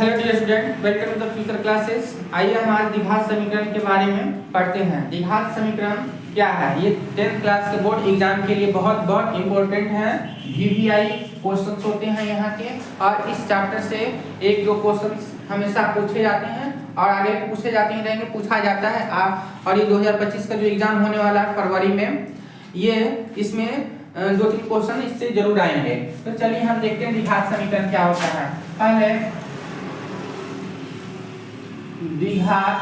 Hello dear student, welcome to the future classes. आइए हम आज द्विघात समीकरण के बारे में पढ़ते हैं। द्विघात समीकरण क्या है? ये 10th क्लास के बोर्ड एग्जाम के लिए बहुत बहुत इंपॉर्टेंट है। VVI क्वेश्चंस होते हैं यहाँ के, और इस चैप्टर से एक दो क्वेश्चंस हमेशा पूछे जाते हैं और आगे भी पूछे जाते हैं, रहेंगे, पूछा जाता है। और ये 2025 का जो एग्जाम होने वाला है फरवरी में, ये इसमें 2-3 क्वेश्चन इससे जरूर आएंगे। तो चलिए हम देखते हैं द्विघात समीकरण क्या होता है। पहले द्विघात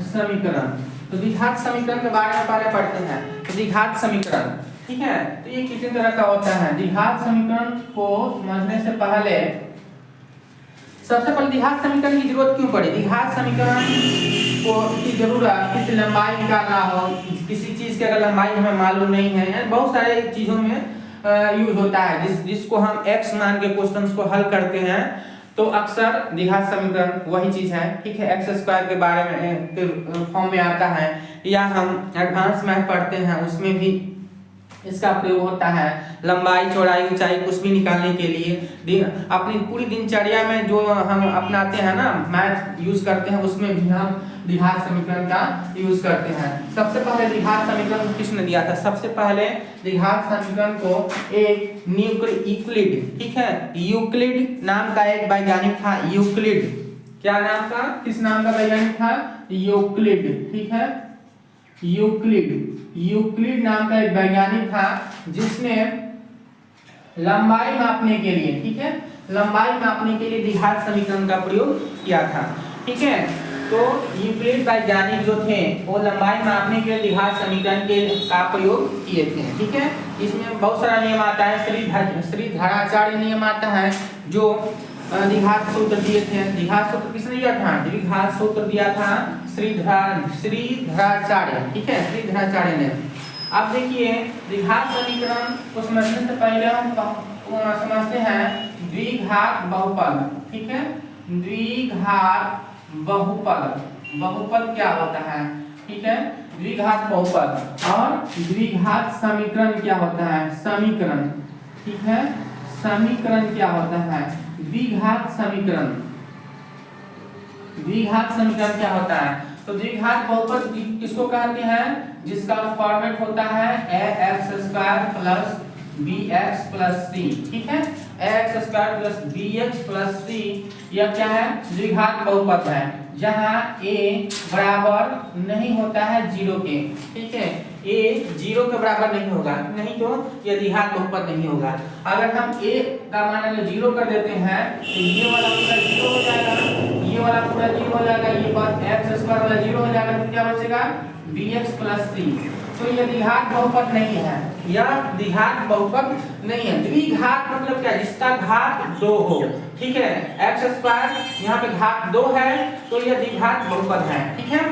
समीकरण, तो द्विघात समीकरण के बारे में पहले पढ़ते हैं। तो द्विघात समीकरण, ठीक है, तो ये कितने तरह का होता है? द्विघात समीकरण को समझने से पहले सबसे पहले द्विघात समीकरण की जरूरत क्यों पड़ी? द्विघात समीकरण को की जरूरत किसी लंबाई निकालना हो, किसी चीज की अगर लंबाई हमें मालूम नहीं है, बहुत सारे चीजों में यूज होता है, जिसको हम x मान के क्वेश्चंस को हल करते हैं, तो अक्सर द्विघात समीकरण वही चीज है, ठीक है। एक्स स्क्वायर के बारे में फॉर्म में आता है, या हम एडवांस मैथ पढ़ते हैं उसमें भी इसका प्रयोग होता है। लंबाई, चौड़ाई, ऊंचाई कुछ भी निकालने के लिए अपनी पूरी दिनचर्या में जो हम अपनाते हैं ना, मैथ यूज करते हैं, उसमें भी हम द्विघात समीकरण का यूज करते हैं। सबसे पहले द्विघात समीकरण किसने दिया था? सबसे पहले द्विघात समीकरण को एक यूक्लिड, ठीक है, यूक्लिड नाम का एक वैज्ञानिक था। यूक्लिड, क्या नाम का, किस नाम का वैज्ञानिक था? यूक्लिड, ठीक है, यूक्लिड नाम का एक वैज्ञानिक था, जिसने लंबाई मापने के लिए, ठीक है, लंबाई मापने के लिए द्विघात समीकरण का प्रयोग किया था, ठीक है। तो यूक्लिड वैज्ञानिक जो थे वो लंबाई मापने के लिए द्विघात समीकरण का प्रयोग किए थे, ठीक है। इसमें बहुत सारा नियम आता है, श्रीधराचार्य नियम आता है, जो द्विघात सूत्र दिए थे। द्विघात सूत्र किसने दिया था? द्विघात सूत्र दिया था श्रीधराचार्य, ठीक है, श्रीधराचार्य ने। अब देखिए द्विघात समीकरण को समझने से पहले हम समझते हैं द्विघात बहुपद, ठीक है। द्विघात बहुपद, बहुपद क्या होता है, ठीक है, द्विघात बहुपद। और द्विघात समीकरण क्या होता है? समीकरण, ठीक है, समीकरण क्या होता है? द्विघात समीकरण, द्विघात समीकरण क्या होता है? तो द्विघात बहुपद किसको कहते हैं? जिसका फॉर्मेट होता है ax² plus bx plus c, ठीक है, ax² plus bx plus c, यह क्या है? द्विघात बहुपद है, जहाँ a बराबर नहीं होता है 0 के, ठीक है, a 0 के बराबर नहीं होगा, नहीं तो यह द्विघात बहुपद नहीं होगा। अगर हम a का मान अगर 0 कर देते हैं तो ये वाला पूरा 0 हो जाएगा, ये वाला पूरा 0 हो जाएगा, ये बात x² वाला 0 हो जाएगा, तो क्या बचेगा? bx plus c। तो यह द्विघात बहुपद नहीं है, यह द्विघात बहुपद नहीं है। द्विघात मतलब क्या? जिसका घात 2 हो, ठीक है, x² यहाँ पे घात 2 है, तो यह द्विघात बहुपद है, ठीक है।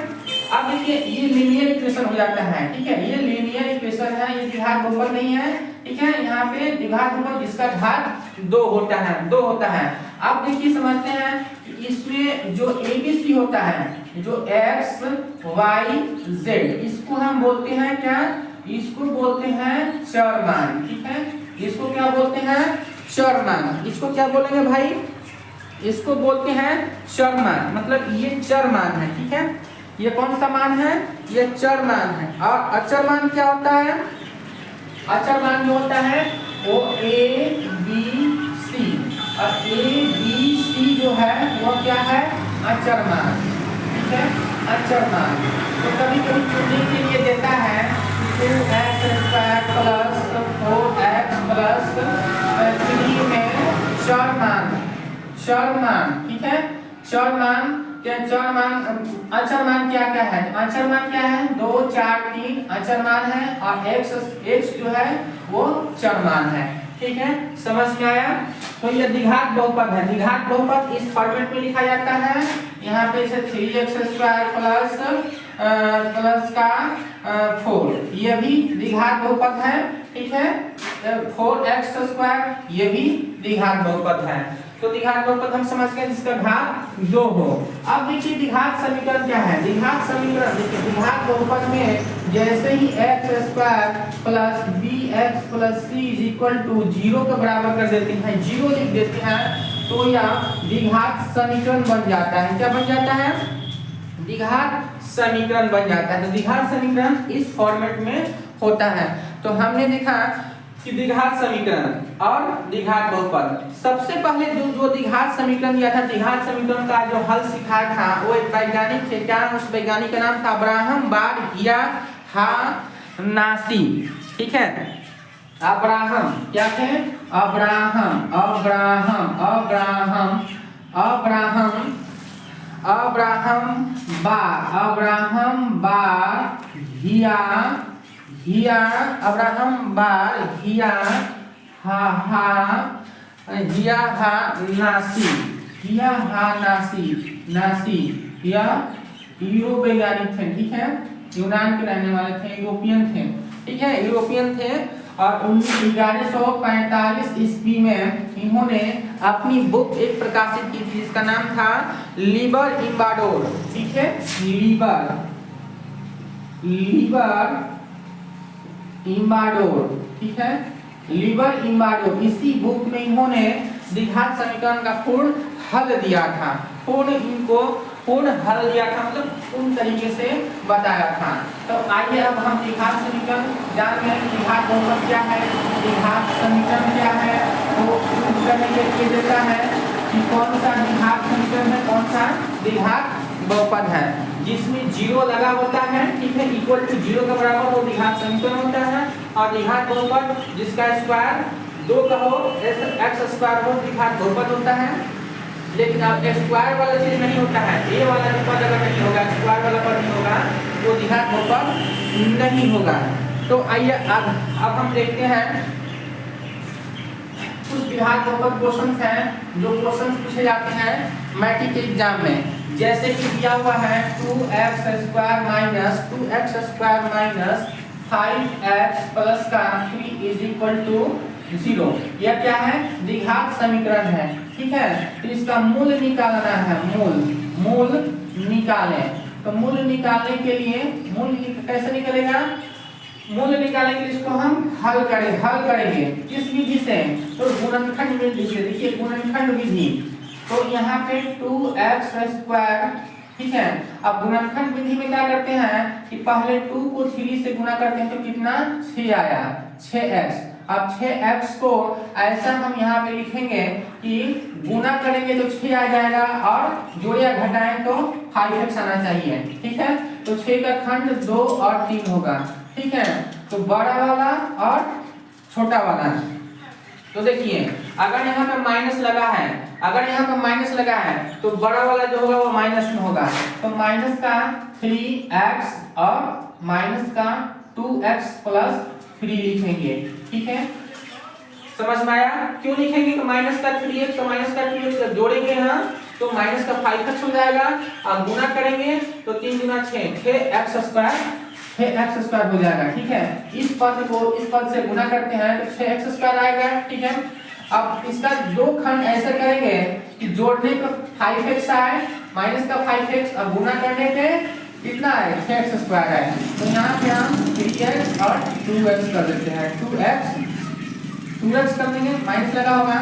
अब देखिए ये लीनियर इक्वेशन हो जाता है, ठीक है, ये लीनियर इक्वेशन है, ये द्विघात बहुपद नहीं है, ठीक है। यहाँ पे द्विघात बहुपद जिसका घात 2 होता है, 2 होता है। अब देखिए समझते हैं कि इसमें जो ABC होता है, जो x y z, इसको हम बोलते हैं क्या? इसको बोलते हैं चरमान, ठीक है, इसको क्या बोलते हैं? चरमान। इसको क्या बोलेंगे भाई? इसको बोलते हैं चरमान, मतलब ये चरमान है, ठीक है। ये कौन सा मान है? ये चरमान है। और अचरमान क्या होता है? अचरमान जो होता है वो A B C, और A B C जो है वो क्या है? अचरमान, ठीक है, अचरमान। तो कभी कभी चुनने के लिए देता है 2x² प्लस 4x प्लस 3 में चरमान, चरमान, ठीक है, चरमान क्या? चरमान, अचरमान क्या क्या है? अचरमान क्या है? 2 4 3 अचरमान है, और x जो है वो चरमान है, ठीक है, समझ में आया? तो ये द्विघात बहुपद है। द्विघात बहुपद इस फॉर्मेट में लिखा जाता है, यहाँ पे इसे 3x² प्लस का 4, ये भी द्विघात बहुपद है, ठीक है, 4x² ये भी द्विघात बहुपद है। तो द्विघात बहुपद हम समझ गए जिसका घात 2 हो। अब देखिए द्विघात समीकरण क्या है? द्विघात समीकरण देखिए, द्विघात बहुपद में जैसे ही x² plus 3x plus c is equal to 0 के बराबर कर देते हैं, 0 लिख देते हैं, तो यह द्विघात समीकरण बन जाता है। क्या बन जाता है? द्विघात समीकरण बन जाता है। तो द्विघात समीकरण इस फॉर्मेट में होता है। तो हमने देखा कि द्विघात समीकरण और द्विघात बहुपद। सबसे पहले जो द्विघात समीकरण दिया था, द्विघात समीकरण का जो हल सिखाया था वो एक वैज्ञानिक थे। क्या उस वैज्ञानिक का नाम था? अब्राहम बारहियानासी। ठीक है, अब्राहम क्या थे? Abraham Abraham Abraham Abraham Abraham नासी या यूरोप वैज्ञानिक थे। ठीक है, यूनान के रहने वाले थे, यूरोपियन थे। ठीक है, यूरोपियन थे और 1145 ईस्वी में इन्होंने अपनी बुक एक प्रकाशित की थी जिसका नाम था लिबर इम्बाडोर। ठीक है, लिबर इम्बाडोर। ठीक है, लिबर इम्बाडोर। इसी बुक में इन्होंने द्विघात समीकरण का पूर्ण हल दिया था, पूर्ण हल दिया था, मतलब पूर्ण तरीके से बताया था। तो आइए अब हम द्विघात समीकरण जान गए। द्विघात बहुपद क्या है, द्विघात समीकरण क्या है, तो प्रूव करने के लिए देता है कि कौन सा द्विघात समीकरण है, कौन सा द्विघात बहुपद है। जिसमें 0 लगा होता है, ठीक है, इक्वल टू 0 के बराबर वो द्विघात समीकरण होता है। और द्विघात बहुपद जिसका स्क्वायर 2 का हो, x स्क्वायर हो, द्विघात बहुपद होता है। लेकिन अब स्क्वायर वाला चीज नहीं होता है, ए वाला पद अगर नहीं होगा, स्क्वायर वाला पद नहीं होगा, वो द्विघात बहुपद नहीं होगा। तो आइए अब हम देखते हैं कुछ द्विघात बहुपद क्वेश्चंस हैं जो क्वेश्चंस पूछे जाते हैं मैट्रिक एग्जाम में। जैसे कि दिया हुआ है 2x square minus 5x plus का 3 इज इक्वल टू 0। यह क्या है? द्विघात समीकरण है। ठीक है, तो इसका मूल निकालना है, मूल निकालें। तो मूल निकालने के लिए कैसे निकलेगा? मूल निकालने के लिए इसको हम हल करेंगे किस विधि से? तो गुणनखंड विधि से। देखिए गुणनखंड विधि, तो यहाँ पे 2x स्क्वायर, ठीक है। अब गुणनखंड विधि में क्या करते हैं कि पहले 2 को 3 से गुणा करते हैं तो कितना? 6 आया, 6x। अब 6x को ऐसा हम यहाँ पे लिखेंगे कि गुना करेंगे तो 6 आ जाएगा और जोड़े या घटाएं तो 5x आना चाहिए। ठीक है, तो 6 का खंड 2 और 3 होगा। ठीक है, तो बड़ा वाला और छोटा वाला। तो देखिए अगर यहाँ पे माइनस लगा है, तो बड़ा वाला जो होगा वो माइनस में होगा। तो माइनस का 3x और माइनस का 2x प्लस 3 लिखेंगे। ठीक है, समझ में आया? क्यों लिखेंगे? तो माइनस का 3x और माइनस का 2x जोड़ेंगे यहाँ तो माइनस का 5x हो जाएगा और गुना करेंगे तो 3 गुना 6, 6x स्क्वायर हो जाएगा। ठीक है, इस पद से गुना करते हैं तो 6x स्क्वायर आएगा। ठीक है, अब इसका 2 खंड ऐसे करेंगे कि जोड़ने पे 5x आए, माइनस का 5x और गुना करने पे कितना है? 6x स्क्वायर है। तो यहाँ पे हम 3x और 2x कर देते हैं। 2x कर देंगे, माइनस लगा होगा।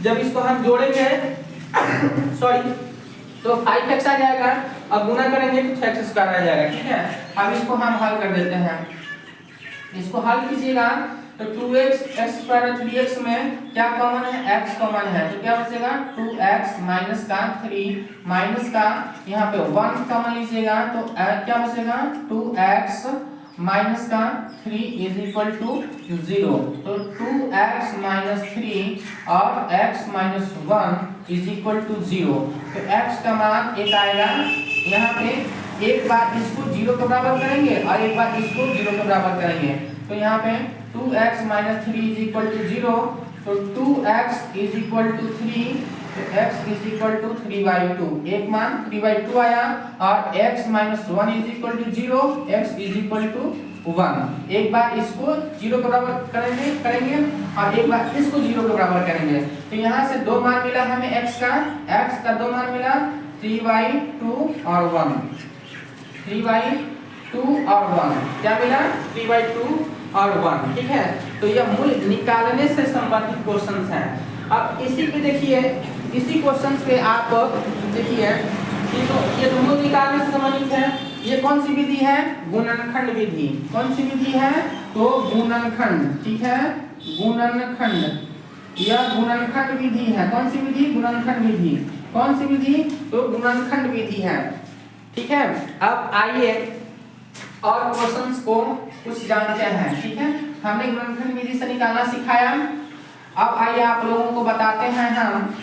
जब इसको हम जोड़ेंगे तो 5x आ जाएगा और गुना करेंगे तो 6x स्क्वायर आ जाएगा। ठीक है, अब इसको हम हल कर देते हैं। इसको हल कीजिएगा तो 2x x स्क्वायर और 3x में क्या कॉमन है? x कॉमन है, तो क्या बचेगा? 2x माइनस का 3 माइनस का यहाँ पे 1 कॉमन लीजिएगा तो क्या बचेगा? 2x माइनस का 3 इज इक्वल टू 0। तो 2x माइनस 3 और x minus 1 is equal to 0। तो x का मान 1 आएगा। यहाँ पे एक बार इसको 0 के बराबर करेंगे और एक बार इसको 0 के बराबर करेंगे। तो यहाँ पे 2x minus 3 is equal to 0। तो 2x इज इक्वल टू 3, तो x इज इक्वल टू 3/2। एक मान 3/2 आया और x minus 1 is equal to 0, x is equal to 1। एक बार इसको 0 के बराबर करेंगे और एक बार इसको 0 के बराबर करेंगे। तो यहाँ से 2 मान मिला हमें x का 2 मान मिला 3/2 और 1। 3/2 और 1 क्या मिला? 3/2 और 1, ठीक है। तो यह मूल निकालने से संबंधित क्वेश्चंस हैं। अब इसी पे देखिए, इसी क्वेश्चंस पे आप देखिए, ये तो मूल निकालने से संबंधित है। ये कौन सी विधि है? गुणनखंड विधि। कौन सी विधि है? तो गुणनखंड, ठीक है, गुणनखंड। यह गुणनखंड विधि है। कौन सी विधि? गुणनखंड विधि। कौन सी विधि? तो गुणनखंड विधि है, ठीक है। अब आइए और क्वेश्चंस को कुछ जानते हैं, ठीक है। हमने गुणनखंड विधि से निकालना सिखाया। अब आइए आप लोगों को बताते हैं हम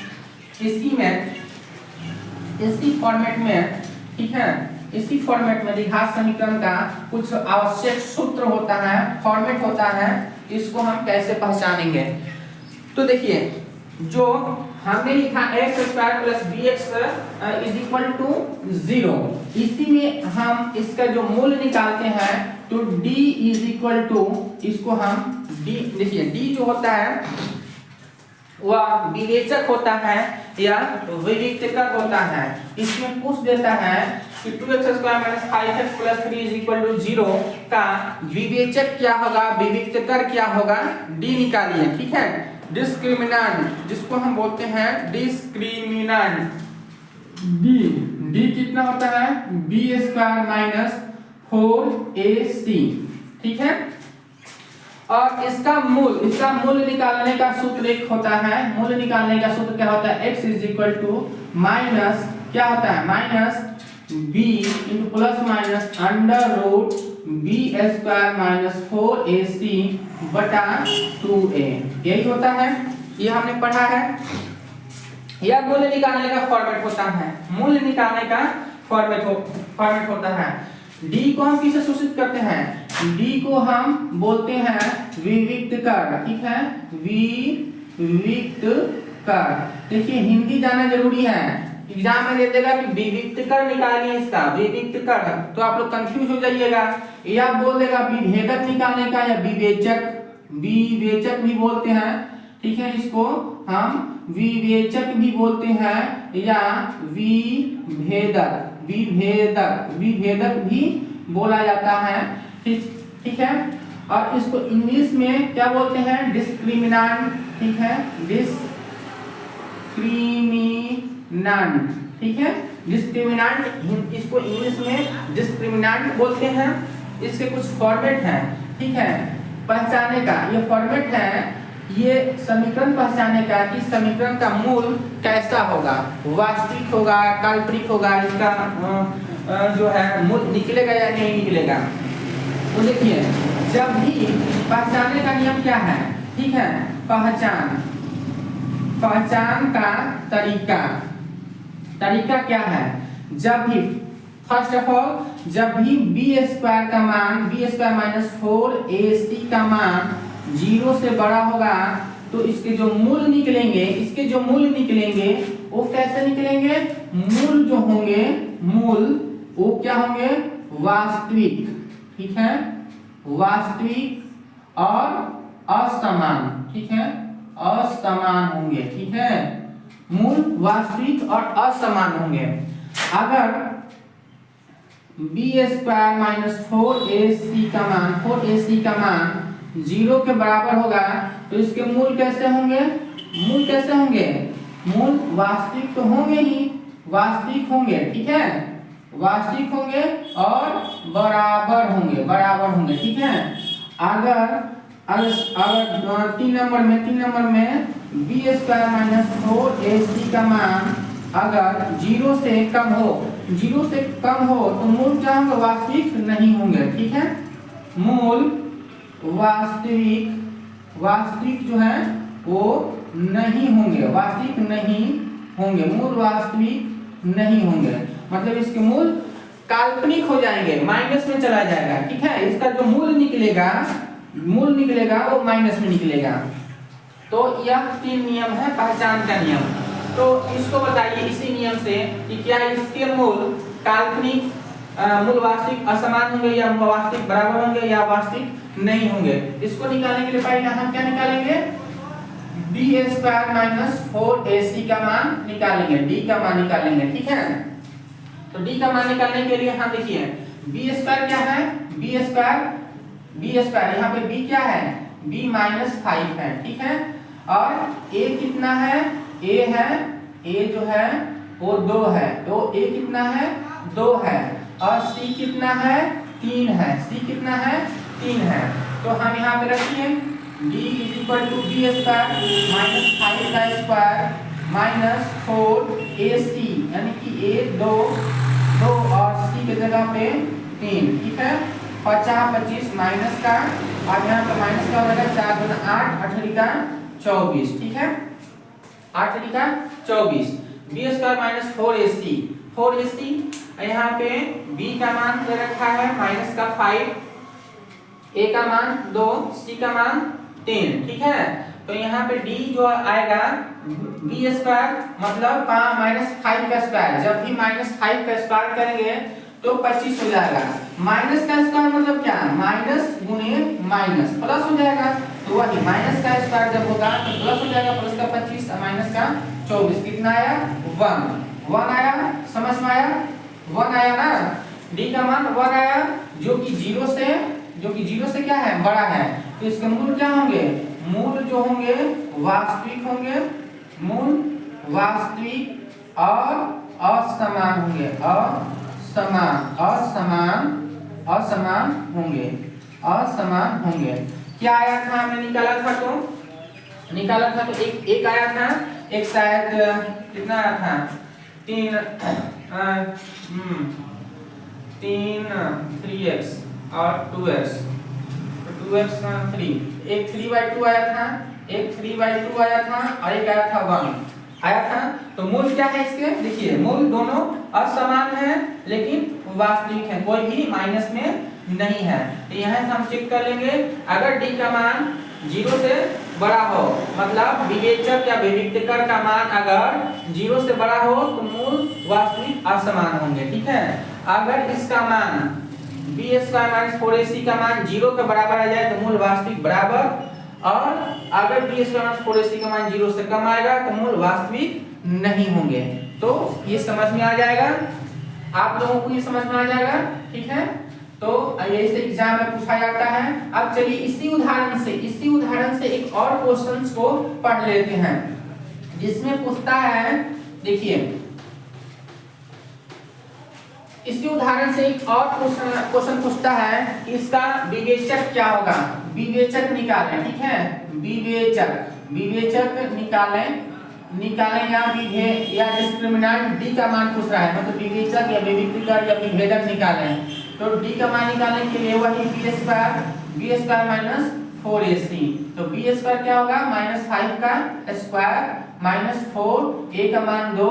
इसी फॉर्मेट में, ठीक है, इसी फॉर्मेट में द्विघात समीकरण का कुछ आवश्यक सूत्र होता है, फॉर्मेट होता है, इसको हम कैसे पहचानेंगे। तो देखिए, जो हमने लिखा x² + bx = 0, इसी में हम इसका जो मूल निकालते हैं तो d इसको हम d, देखिए d जो होता है वह विवेचक होता है या विविक्तकर होता है। इसमें पूछ देता है कि 2x² - 5x + 3 = 0 का विवेचक क्या होगा, विविक्तकर क्या होगा, d निकालिए, ठीक है। डिस्क्रिमिनेंट, जिसको हम बोलते हैं डिस्क्रिमिनेंट, d कितना होता है? b² - 4ac, ठीक है। और इसका मूल निकालने का सूत्र एक होता है। मूल निकालने का सूत्र क्या होता है? x माइनस क्या होता है? Minus b plus minus √b² - 4ac बटा 2a, यही होता है। ये हमने पढ़ा है। यह मूल निकालने का फॉर्मेट होता है। मूल निकालने का फॉर्मेट होता है। d को हम किसे सूचित करते हैं? d को हम बोलते हैं विविक्तकर, ठीक है, विविक्तकर। देखिए हिंदी जाना जरूरी है, एग्जाम में दे देगा कि विविक्तकर निकालिए इसका, विविक्तकर, तो आप लोग कंफ्यूज हो जाइएगा। या बोल देगा विभेदक निकालने का, या विवेचक भी बोलते हैं, ठीक है, इसको हम विवेचक भी बोलते हैं या विभेदक भी बोला जाता है, ठीक है। और इसको इंग्लिश में क्या बोलते हैं? डिस्क्रिमिनेंट, ठीक है, डिस्क्रिमिनेंट, ठीक है, डिस्क्रिमिनेंट, इसको इंग्लिश में डिस्क्रिमिनेंट बोलते हैं। इसके कुछ फॉर्मेट हैं, ठीक है, पहचाने का ये फॉर्मेट है। ये समीकरण पहचाने का कि समीकरण का मूल कैसा होगा, वास्तविक होगा, काल्पनिक होगा, इसका जो है मूल निकलेगा या नहीं निकलेगा। तो देखिए, जब भी पहचाने का नियम क्या है, ठीक है, पहचान का तरीका क्या है? जब भी फर्स्ट ऑफ ऑल, जब भी b² का मान b² - 4ac का मान 0 से बड़ा होगा तो इसके जो मूल निकलेंगे वो कैसे निकलेंगे? मूल जो होंगे, मूल वो क्या होंगे? वास्तविक, ठीक है, वास्तविक और असमान, ठीक है, असमान होंगे, ठीक है, मूल वास्तविक और असमान होंगे। अगर b² - 4ac का मान 0 के बराबर होगा तो इसके मूल कैसे होंगे? मूल वास्तविक तो होंगे ही, वास्तविक होंगे, ठीक है, वास्तविक होंगे और बराबर होंगे, ठीक है। अगर 3 नंबर में b² - 4ac का मान अगर 0 से कम हो तो मूल क्या होंगे? वास्तविक नहीं होंगे, ठीक है। मूल वास्तविक जो है वो नहीं होंगे, मूल वास्तविक नहीं होंगे, मतलब इसके मूल काल्पनिक हो जाएंगे, माइनस में चला जाएगा, ठीक है। इसका जो मूल निकलेगा वो माइनस में निकलेगा। तो यह 3 नियम है पहचान का नियम। तो इसको बताइए इसी नियम से कि क्या इसके मूल काल्पनिक, मूल वास्तविक असमान होंगे या वास्तविक बराबर होंगे या वास्तविक नहीं होंगे। इसको निकालने के लिए पहले हम क्या निकालेंगे? b² - 4ac का मान निकालेंगे, d का मान निकालेंगे, ठीक है। तो d का मान निकालने के लिए हम देखिए b² क्या है? b² बी स्क्वायर, यहाँ पे बी क्या है, बी माइनस 5 है, ठीक है। और ए कितना है, ए है, ए जो है वो 2 है, तो ए कितना है, 2 है। और सी कितना है, 3 है, सी कितना है, 3 है। तो हम यहाँ पे रखिए d is equal to b square minus 5 का स्क्वायर माइनस 4ac, यानी कि a 2 और c की जगह पे 3, ठीक है। 50 25 माइनस का, और यहाँ पे माइनस का हो जाएगा 4 गुना 8 8 का 24, ठीक है, 8 का 24। बी स्क्वायर माइनस 4ac, यहाँ पे b का मान दे रखा है माइनस का 5, a का मान 2, c का मान 3, ठीक है। तो यहाँ पे d जो आएगा b स्क्वायर मतलब माइनस 5 का स्क्वायर, जब भी माइनस 5 का स्क्वायर करेंगे तो 25 हो जाएगा। माइनस का स्क्वायर मतलब क्या, माइनस गुने माइनस प्लस हो जाएगा, तो वही माइनस का स्क्वायर जब होगा तो प्लस हो जाएगा, प्लस का 25 माइनस का 24, कितना आया, 1 आया, समझ में आया, 1 आया ना। d का मान 1 आया, जो कि 0 से क्या है, बड़ा है, तो इसके मूल क्या होंगे, मूल जो होंगे वास्तविक होंगे, मूल वास्तविक और असमान होंगे, असमान होंगे। क्या आया था, हमने निकाला था तो एक आया था, एक शायद कितना आया था, 3x और 2x, 2x 3, एक 3/2 आया था, एक 3/2 आया था, और एक आया था 1 आया था। तो मूल क्या है इसके, देखिए मूल दोनों असमान है लेकिन वास्तविक है, कोई भी माइनस में नहीं है। तो यहाँ से हम चेक कर लेंगे, अगर d का मान 0 से बड़ा हो, मतलब विवेचक या विविक्तकर का मान अगर 0 से बड़ा हो तो मूल वास्तविक असमान होंगे, ठीक है। अगर इसका मान बी स्क्वायर माइनस 4ac का मान 0 के बराबर आ जाए तो मूल वास्तविक बराबर, और अगर बी स्क्वायर माइनस 4ac का मान 0 से कम आएगा तो मूल वास्तविक नहीं होंगे। तो ये समझ में आ जाएगा, आप लोगों को ये समझ में आ जाएगा, ठीक है। तो ऐसे एग्जाम में पूछा जाता है। अब चलिए इसी उदाहरण से एक और क्वेश्चंस को पढ़ लेते हैं, जिसमें पूछता है, देखिए इसी उदाहरण से एक और क्वेश्चन पूछता है कि इसका विवेचक क्या होगा, विवेचक निकालें, ठीक है। विवेचक निकालें या डिस्क्रिमिनेंट d का मान पूछ रहा है, मतलब विवेचक या विविक्तकर या विभेदक निकालें। तो d का मान निकालने के लिए वही b स्क्वायर माइनस 4ac, तो b स्क्वायर क्या होगा, माइनस 5 का स्क्वायर माइनस 4, a का मान 2,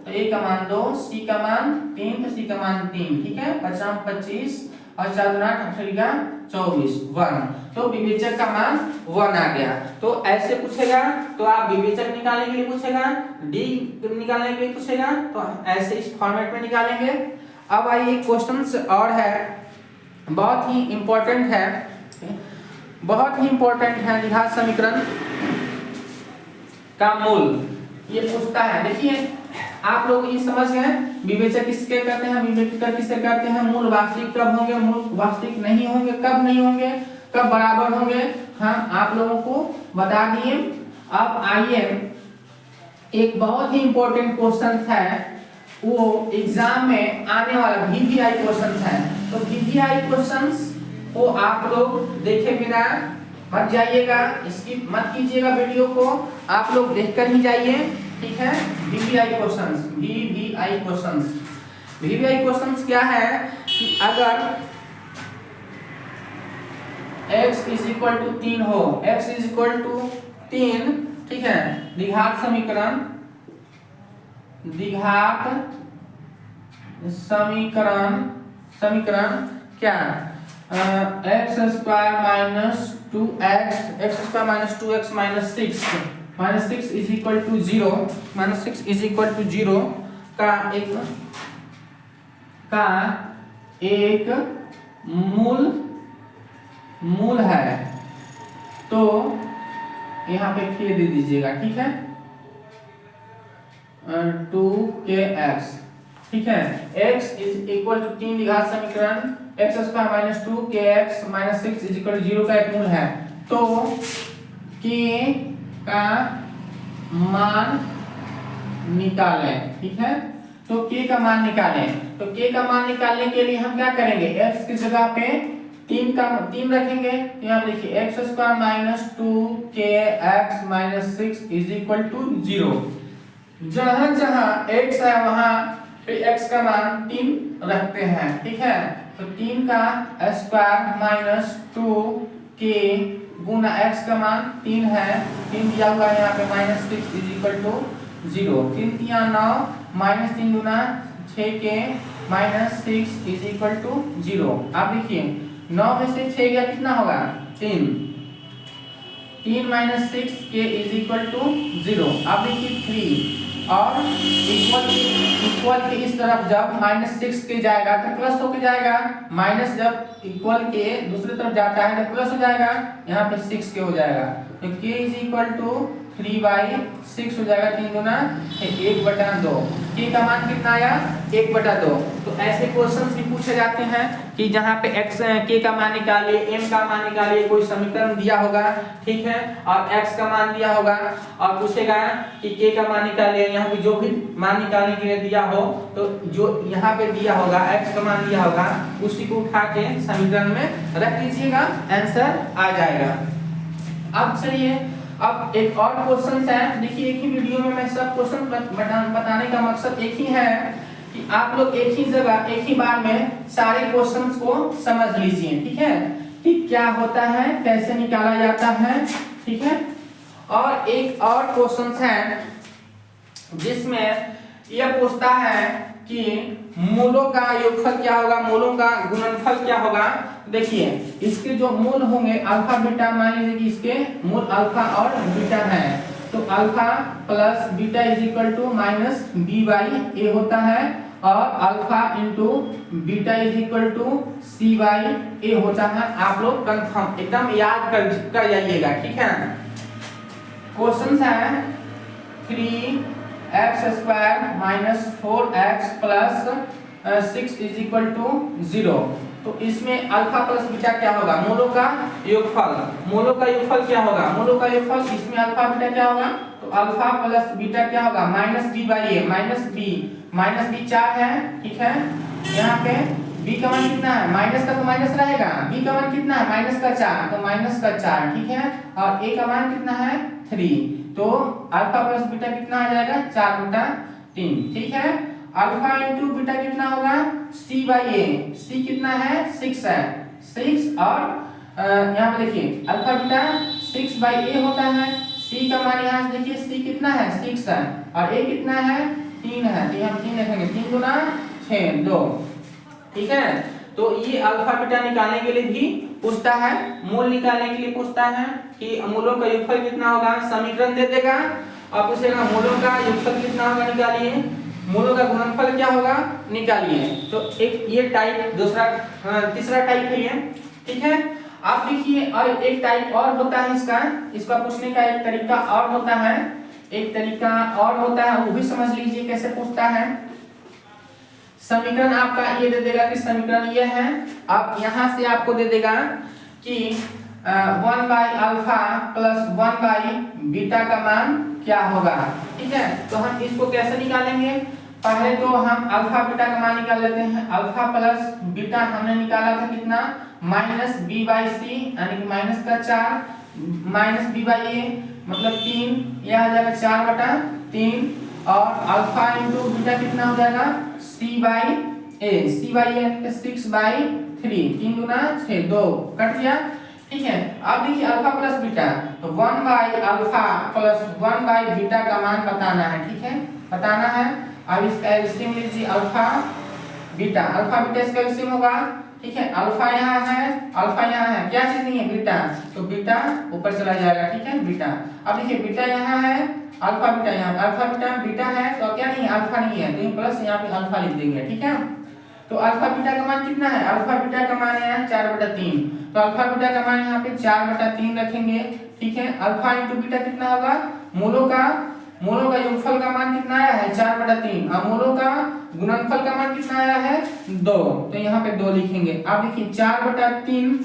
तो a का मान 2, c का मान 3, तो c का मान 3, ठीक है। 50 25 और 4 गुना 8 का 24, 1, तो विवेचक का मान 1 आ गया। तो ऐसे पूछेगा तो आप विवेचक निकालने के लिए पूछेगा, d निकालने के लिए पूछेगा, तो ऐसे इस फॉर्मेट में निकालेंगे। अब आइए क्वेश्चंस और है, बहुत ही इंपॉर्टेंट है, द्विघात समीकरण का मूल ये पूछता है। देखिए आप लोग ये समझ गए, विवेचक किसके कहते हैं, विवेचक किससे कहते हैं, मूल वास्तविक कब होंगे, मूल वास्तविक नहीं होंगे, कब नहीं होंगे, कब बराबर होंगे, हम आप लोगों को बता दिए। अब आइए एक बहुत ही इंपॉर्टेंट क्वेश्चन है, वो एग्जाम में आने वाला VVI क्वेश्चन है। तो VVI क्वेश्चंस को आप लोग देखे बिना मत जाइएगा, स्किप मत कीजिएगा वीडियो को, आप लोग देखकर ही जाइए, ठीक है। VVI क्वेश्चंस क्या है कि अगर x इज इक्वल टू 3 हो, x इज इक्वल टू 3, ठीक है, द्विघात समीकरण क्या, x square minus 2x minus 6 is equal to 0 का एक मूल है, तो यहाँ पे k दे दीजिएगा, ठीक है, 2kx, ठीक है। x इज इक्वल टू 3 द्विघात समीकरण एक्स स्क्वायर माइनस 2 के x minus 6 is equal to 0 का एक मूल है, तो के का मान निकालें। ठीक है, तो के का मान निकालें, तो के का मान निकालने के लिए हम क्या करेंगे, एक्स की जगह पे 3 रखेंगे। यहाँ पे देखिए एक्स स्क्वायर माइनस 2 के x minus 6 is equal to 0। जहां जहां x है वहां पे x का मान 3 रखते हैं। ठीक है, तो 3 का स्क्वायर माइनस 2 के गुना x का मान 3 है, 3 दिया हुआ है यहाँ पे minus 6 is equal to 0। 3 3 9 minus 3 गुना 6 के माइनस 6 इज इक्वल टू 0। आप देखिए 9 में से 6 गया कितना होगा 3, 3 माइनस 6 के इज इक्वल टू 0। आप देखिए 3 और इक्वल के इस तरफ जब माइनस 6 के जाएगा तो प्लस होके जाएगा, माइनस जब इक्वल के दूसरी तरफ जाता है तो प्लस हो जाएगा, यहाँ पे 6 के हो जाएगा, तो k इज इक्वल टू 3/6 हो जाएगा। 3 गुना 1/2, k का मान कितना आया 1/2। तो ऐसे क्वेश्चंस भी पूछे जाते हैं कि जहाँ पे x k का मान निकालिए, m का मान निकालिए, कोई समीकरण दिया होगा, ठीक है, और x का मान दिया होगा और पूछेगा कि k का मान निकालिए। यहाँ पे जो भी मान निकालने के लिए दिया हो तो जो यहाँ पे दिया होगा x का मान दिया होगा उसी को उठा के समीकरण में रख दीजिएगा, आंसर आ जाएगा। अब चलिए अब एक और क्वेश्चन है। देखिए एक ही वीडियो में मैं सब क्वेश्चन बताने का मकसद एक ही है कि आप लोग एक ही जगह एक ही बार में सारे क्वेश्चंस को समझ लीजिए। ठीक है, कि क्या होता है, कैसे निकाला जाता है। ठीक है, और एक और क्वेश्चन है जिसमें यह पूछता है कि मूलों का योगफल क्या होगा, मूलों का गुणनफल क्या होगा। देखिए इसके जो मूल होंगे अल्फा बीटा, मान लीजिए कि इसके मूल अल्फा और बीटा है, तो alpha plus beta is equal to minus B by A होता है, और alpha into beta is equal to C by A होता है। आप लोग कंफर्म एकदम याद कर जाइएगा। ठीक है, क्वेश्चन है 3x square minus 4x plus 6 is equal to 0। तो इसमें अल्फा प्लस बीटा क्या होगा, मूलों का योगफल। मूलों का योगफल क्या होगा, मूलों का योगफल, इसमें अल्फा बीटा क्या होगा, तो अल्फा प्लस बीटा क्या होगा minus B by a, minus b 4 है। ठीक है, यहाँ पे b का मान कितना है, माइनस का तो माइनस रहेगा, b का मान कितना है माइनस का 4, तो माइनस का 4। ठीक है, और a का मान कितना है 3, तो अल्फा प्लस बीटा कितना आ जाएगा 4/3। ठीक है, अल्फा इंटू बीटा कितना होगा c बाई ए, c कितना है 6 है, 6 और यहाँ पे देखिए अल्फा बीटा 6/a होता है। c का मान यहाँ से देखिए c कितना है 6 है और a कितना है 3 है, तो हम 3 लिखेंगे, 3 गुना 6 2। ठीक है, तो ये अल्फा बीटा निकालने के लिए भी पूछता है, मूल निकालने के लिए पूछता है कि मूलों का योगफल कितना होगा, समीकरण दे देगा और पूछेगा मूलों का योगफल कितना होगा निकालिए, मूलों का गुणनफल क्या होगा निकालिए। तो एक ये टाइप, दूसरा तीसरा टाइप है ये। ठीक है, आप देखिए और एक टाइप और होता है इसका पूछने का एक तरीका और होता है, एक तरीका और होता है, वो भी समझ लीजिए कैसे पूछता है। समीकरण आपका ये दे देगा कि समीकरण ये है, आप यहाँ से आपको दे देगा कि 1/अल्फा प्लस 1/बीटा का मान क्या होगा। ठीक है, तो हम इसको कैसे निकालेंगे, पहले तो हम अल्फा बीटा का मान निकाल लेते हैं। अल्फा प्लस बीटा हमने निकाला था कितना माइनस बी बाई सी, यानी कि माइनस का 4 माइनस बी बाई ए मतलब 3, यह आ जाएगा 4/3, और अल्फा इंटू बीटा कितना हो जाएगा c बाई ए 6/3, 3 गुना 6 2 कट गया। ठीक है, अब देखिए अल्फा प्लस बीटा, तो 1/अल्फा प्लस 1/बीटा का मान बताना है। ठीक है, बताना है। अब इसका एलसीएम लीजिए, अल्फा बीटा इसका एलसीएम होगा। ठीक है, अल्फा यहाँ है, अल्फा यहाँ है, क्या चीज नहीं है बीटा, तो बीटा ऊपर चला जाएगा। ठीक है, बीटा, अब देखिए बीटा यहाँ है, अल्फा बीटा यहाँ, अल्फा बीटा है तो क्या नहीं है अल्फा नहीं है, तो ये प्लस यहाँ पे अल्फा लिख देंगे। ठीक है, तो अल्फा बीटा का मान कितना है, अल्फा बीटा का मान है 4/3, तो अल्फा बीटा का मान यहाँ पे 4/3 रखेंगे। ठीक है, अल्फा इंटू बीटा कितना होगा, मूलों का मूलों का योगफल का मान कितना आया है 4/3 और मूलों का गुणनफल का मान कितना आया है 2। तो यहाँ पे 2 लिखेंगे। अब देखिए 4/3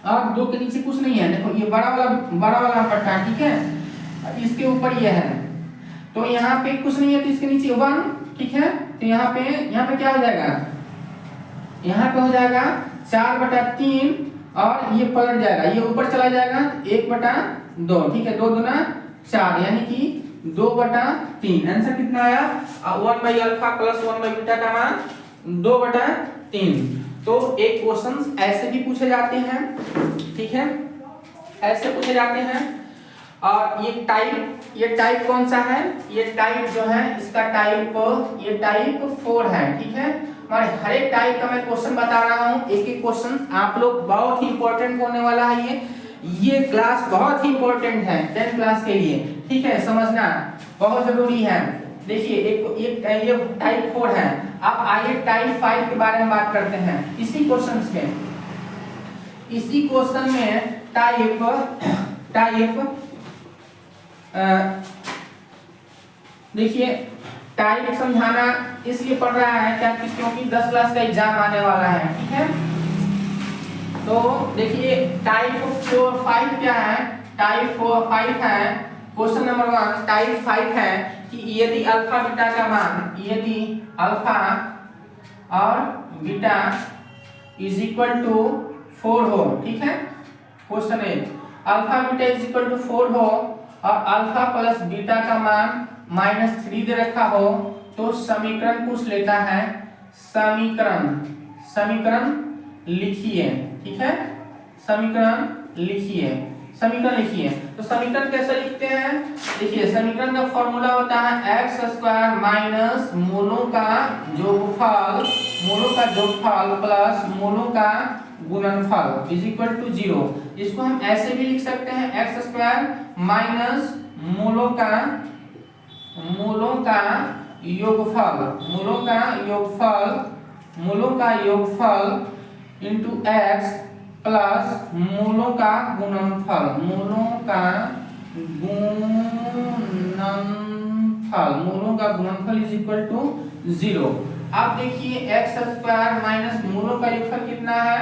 और 2 के नीचे कुछ नहीं है, देखो ये बड़ा वाला पट्टा, ठीक है, इसके ऊपर ये है, तो यहाँ पे कुछ नहीं है तो इसके नीचे 1, ठीक है। तो यहाँ पे क्या हो जाएगा, यहाँ पे हो जाएगा 4/3 और ये पलट जाएगा, ये ऊपर चला जाएगा 1/2, ठीक है, 2 दूना 4 यानी कि 2/3। आंसर कितना आया 1/α प्लस 1/β का मान 2/3। तो एक क्वेश्चन ऐसे भी पूछे जाते हैं, ठीक है, ऐसे पूछे जाते हैं। और ये टाइप कौन सा है, ये टाइप जो है इसका ये टाइप 4 है, ठीक है। और हर एक टाइप का मैं क्वेश्चन बता रहा हूँ, एक एक क्वेश्चन आप लोग बहुत ही इंपॉर्टेंट होने वाला है। ये क्लास बहुत ही इंपॉर्टेंट है 10th क्लास के लिए, ठीक है, समझना बहुत जरूरी है। देखिए एक ये टाइप 4 है। अब आइए टाइप 5 के बारे में बात करते हैं इसी क्वेश्चन में। टाइप देखिए टाइप समझाना इसलिए पड़ रहा है क्या, क्योंकि 10 क्लास का एग्जाम आने वाला है, ठीक है। तो देखिए टाइप 5 क्या है, टाइप 5 है, क्वेश्चन नंबर 1 टाइप 5 है कि यदि अल्फा बीटा का मान, यदि अल्फा और बीटा इज इक्वल टू 4 हो, ठीक है। Question 1 alpha beta is equal to 4 हो और अल्फा प्लस बीटा का मान -3 दे रखा हो, तो समीकरण पूछ लेता है। समीकरण लिखिए, ठीक है, समीकरण लिखिए। तो समीकरण कैसे लिखते हैं, देखिए समीकरण का फॉर्मूला होता है x² माइनस मूलों का जोगफल प्लस मूलों का गुणनफल इज इक्वल टू 0। इसको हम ऐसे भी लिख सकते हैं x² माइनस मूलों का योगफल इंटू x प्लस मूलों का गुणनफल इज इक्वल टू 0। अब देखिए x² माइनस मूलों का योगफल कितना है,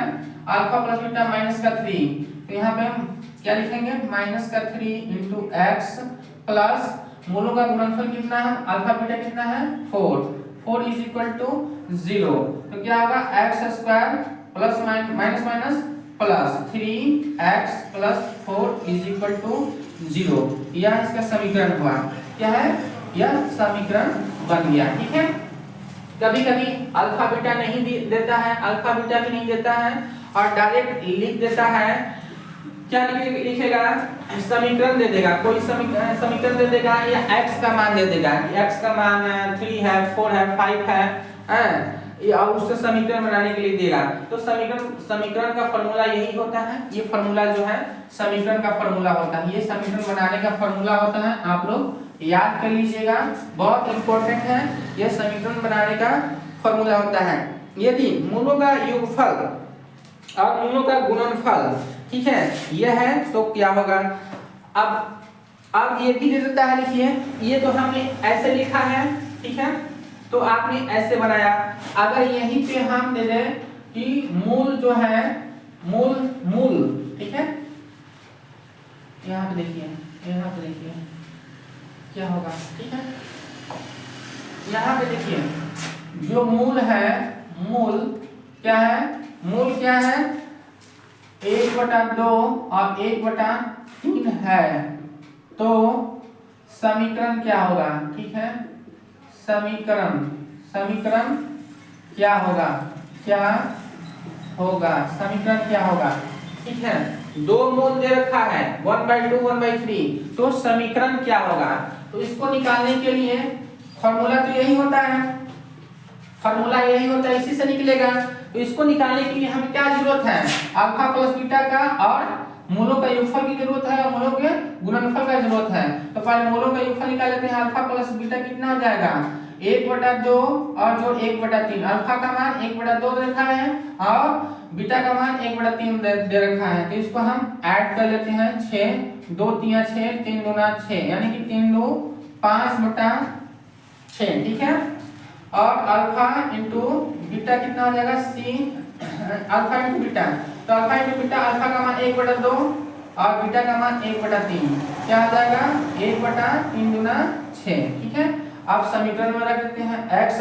अल्फा प्लस बीटा -3, तो यहाँ पे हम क्या लिखेंगे -3 इंटू x प्लस मूलों का गुणनफल कितना है, अल्फा बीटा कितना है 4 इज इक्वल टू 0। तो क्या होगा x² plus minus plus 3x plus 4 is equal to 0। यह इसका समीकरण हुआ, क्या है, यह समीकरण बन गया, ठीक है। कभी कभी अल्फा बीटा नहीं देता है, अल्फा बीटा भी नहीं देता है और डायरेक्ट लिख देता है, क्या लिखेगा, समीकरण दे देगा, कोई समीकरण दे देगा या x का मान दे देगा, x का मान 3 है 4 है 5 है और उससे समीकरण बनाने के लिए देगा। तो समीकरण का फॉर्मूला यही होता है, ये फॉर्मूला जो है समीकरण का फॉर्मूला होता है, ये समीकरण बनाने का फॉर्मूला होता है। आप लोग याद कर लीजिएगा, बहुत इंपॉर्टेंट है, ये समीकरण बनाने का फॉर्मूला होता है। यदि मूलों का योगफल और मूलों का गुणनफल, ठीक है, यह है तो क्या होगा। अब ये भी दे देता है, देखिए ये तो हमने ऐसे लिखा है, ठीक है, तो आपने ऐसे बनाया। अगर यहीं पे हम दे दें कि मूल जो है मूल, ठीक है, यहाँ पे देखिए क्या होगा, ठीक है, यहाँ पे देखिए जो मूल है, मूल क्या है 1/2 और 1/3 है, तो समीकरण क्या होगा, ठीक है, समीकरण क्या होगा, समीकरण क्या होगा, ठीक है। 2 मूल दे रखा है 1/2 1/3, तो समीकरण क्या होगा। तो इसको निकालने के लिए फॉर्मूला तो यही होता है, इसी से निकलेगा। तो इसको निकालने के लिए हमें क्या जरूरत है, अल्फा प्लस बीटा का और मूलों का योगफल की जरूरत है और मूलों के गुणनफल का जरूरत है। तो पहले मूलों का योगफल निकाल लेते हैं। अल्फा प्लस बीटा कितना हो जाएगा 1/2 और जो 1/3, अल्फा का मान 1/2 दे रखा है और बीटा का मान 1/3 दे रखा है। तो इसको हम ऐड कर लेते हैं, 6 2 3 6 3 2 6 यानी कि 3 2 5/6, ठीक है। और अल्फा इंटू बीटा कितना हो जाएगा सी, अल्फा इंटू बीटा, तो अल्फा इंटू बीटा, अल्फा का मान 1/2 और बीटा का मान 1/3, क्या हो जाएगा 1/3 गुना 6, ठीक है। अब समीकरण में रख देते हैं x²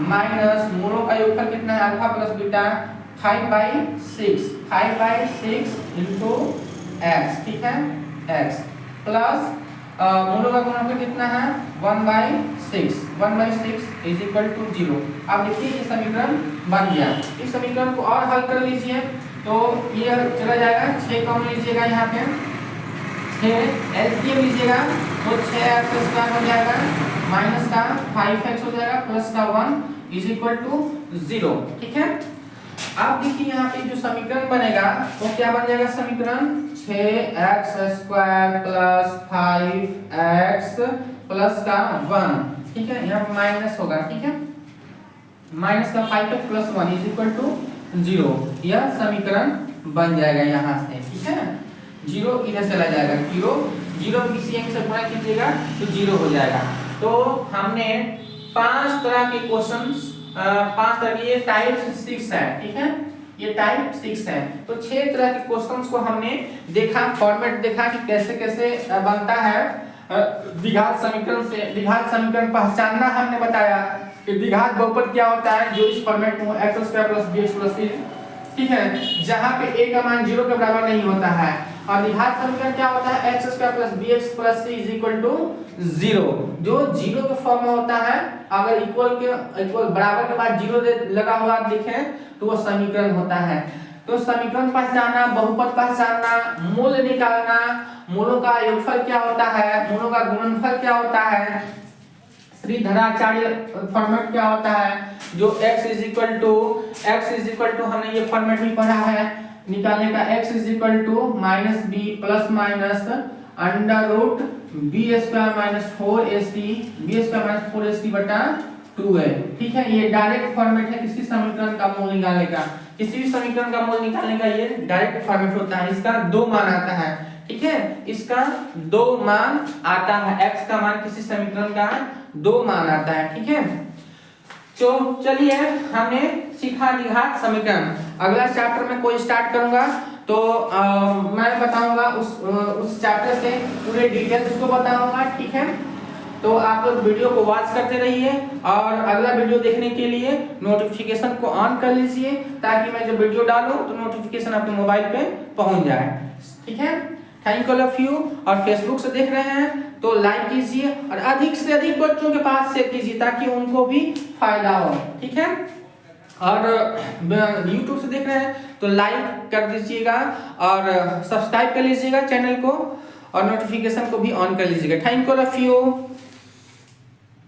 माइनस मूलों का योगफल कितना है alpha plus beta 5/6 into x, ठीक है, x प्लस मूलों का गुणनफल कितना है 1/6 इज इक्वल टू 0। अब देखिए ये समीकरण बन गया। इस समीकरण को और हल कर लीजिए तो ये चला जाएगा, 6 कॉमन लीजिएगा यहाँ पे, 6 एलसीएम लीजिएगा तो 6x² हो जाएगा माइनस का 5x हो जाएगा प्लस का 1 इज इक्वल टू 0, ठीक है। अब देखिए यहाँ पे जो समीकरण बनेगा वो क्या बन जाएगा समीकरण 6x² प्लस 5x प्लस का 1, ठीक है, यहाँ पे माइनस होगा, ठीक है, माइनस का 5x plus 1 is equal to 0। यह समीकरण बन जाएगा यहाँ से, ठीक है। 0 इधर चला जाएगा, 0 किसी अंक से गुणा कीजिएगा तो 0 हो जाएगा। तो हमने 5 तरह के क्वेश्चंस, 5 तरह के, ये टाइप 6 है, ठीक है, ये टाइप 6 है। तो 6 तरह के क्वेश्चंस को हमने देखा, फॉर्मेट देखा कि कैसे कैसे बनता है द्विघात समीकरण से। द्विघात समीकरण पहचानना हमने बताया कि द्विघात बहुपद क्या होता है, जो इस फॉर्मेट में x² plus bx plus c, ठीक है, जहां पे a का मान 0 के बराबर नहीं होता है। और द्विघात समीकरण क्या होता है x² plus bx plus c is equal to 0, जो 0 के फॉर्म में होता है। अगर इक्वल बराबर के बाद 0 लगा हुआ आप देखें तो वो समीकरण होता है। तो समीकरण पहचानना, बहुपद पहचानना, मूल निकालना, मूलों का योगफल क्या होता है, मूलों का गुणनफल क्या होता है, श्रीधराचार्य फॉर्मेट क्या होता है, जो x इज इक्वल टू हमने ये फॉर्मेट भी पढ़ा है निकालने का, x is equal to minus b plus minus under root b² minus 4ac बटा 2a, ठीक है। ये डायरेक्ट फॉर्मेट है किसी समीकरण का मूल निकालने का, किसी भी समीकरण का मूल निकालने का ये डायरेक्ट फॉर्मेट होता है। इसका 2 मान आता है, ठीक है, इसका 2 मान आता है, x का मान किसी समीकरण का 2 मान आता है, ठीक है। तो चलिए हमने सीखा द्विघात समीकरण। अगला चैप्टर में कोई स्टार्ट करूंगा तो मैं बताऊंगा उस चैप्टर से पूरे डिटेल्स को बताऊंगा, ठीक है। तो आप लोग वीडियो को वॉच करते रहिए और अगला वीडियो देखने के लिए नोटिफिकेशन को ऑन कर लीजिए ताकि मैं जब वीडियो डालूं तो नोटिफिकेशन आपके मोबाइल पे पहुंच जाए, ठीक है। Thank you all of you. और फेसबुक से देख रहे हैं तो लाइक कीजिए और अधिक से अधिक बच्चों के पास शेयर कीजिए ताकि उनको भी फायदा हो, ठीक है। और यूट्यूब से देख रहे हैं तो लाइक कर दीजिएगा और सब्सक्राइब कर लीजिएगा चैनल को और नोटिफिकेशन को भी ऑन कर लीजिएगा। Thank you all of you.